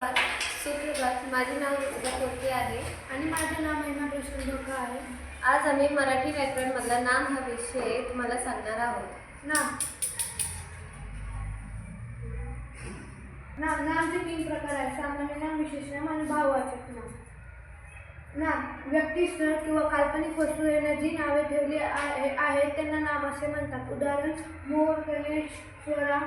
सुप्रभात. माझे नाव ऋतिका कोटके आहे आणि माझे नाव महिमा कृष्ण धोका आहे. आज आम्ही मराठी व्याकरणमधला नाम हा विषय तुम्हाला सांगणार आहोत. नामचे 3 प्रकार आहेत: सामान्य नाम, विशेष नाम आणि भाववाचक नाम. नाम व्यक्ती, स्थळ किंवा काल्पनिक वस्तू यांना जी नावे ठेवली आहेत त्यांना नाम असे म्हणतात. उदाहरण: मोर, गणेश, स्वरा.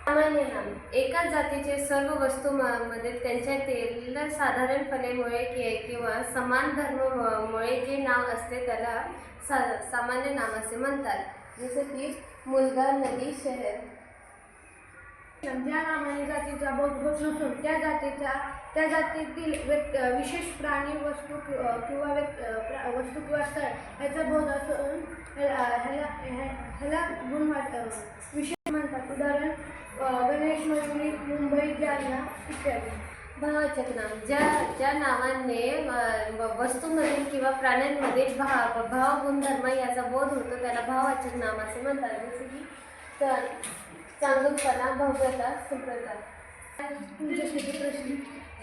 सामान्य नाम एकाच जातीचे सर्व वस्तूंमध्ये त्यांच्यातील साधारण फलेमुळे किंवा समान धर्मामुळे जे नाव असते त्याला सामान्य नाम असे म्हणतात. जसे की मुलगा, नदी, शहर. ज्या नामाने जातीचा बोध होत नसून त्या जातीतील विशेष प्राणी, वस्तू किंवा स्थळ याचा बोध असून ह्याला गुण विशेष म्हणतात. उदाहरण: गणेश, मयुरी, मुंबई, जालना इत्यादी. भाववाचक नाम ज्या नावाने वस्तूंमधील किंवा प्राण्यांमध्ये भाव गुणधर्म याचा बोध होतो त्याला भाववाचक नाम असे म्हणतात. जसे की चांगुलपणा, भव्यता, सुप्रता. तुमच्यासाठी प्रश्न: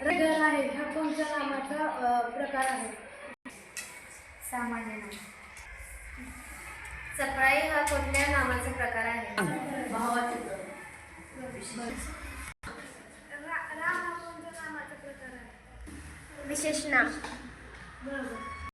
रगल आहे हा कोणत्या नामाचा प्रकार आहे? सामान्य नाम. चपराई हा कोणत्या नामाचा प्रकार आहे? भाववाचक. राम हा कोणत्या नामाचा प्रकार आहे? विशेष नाम.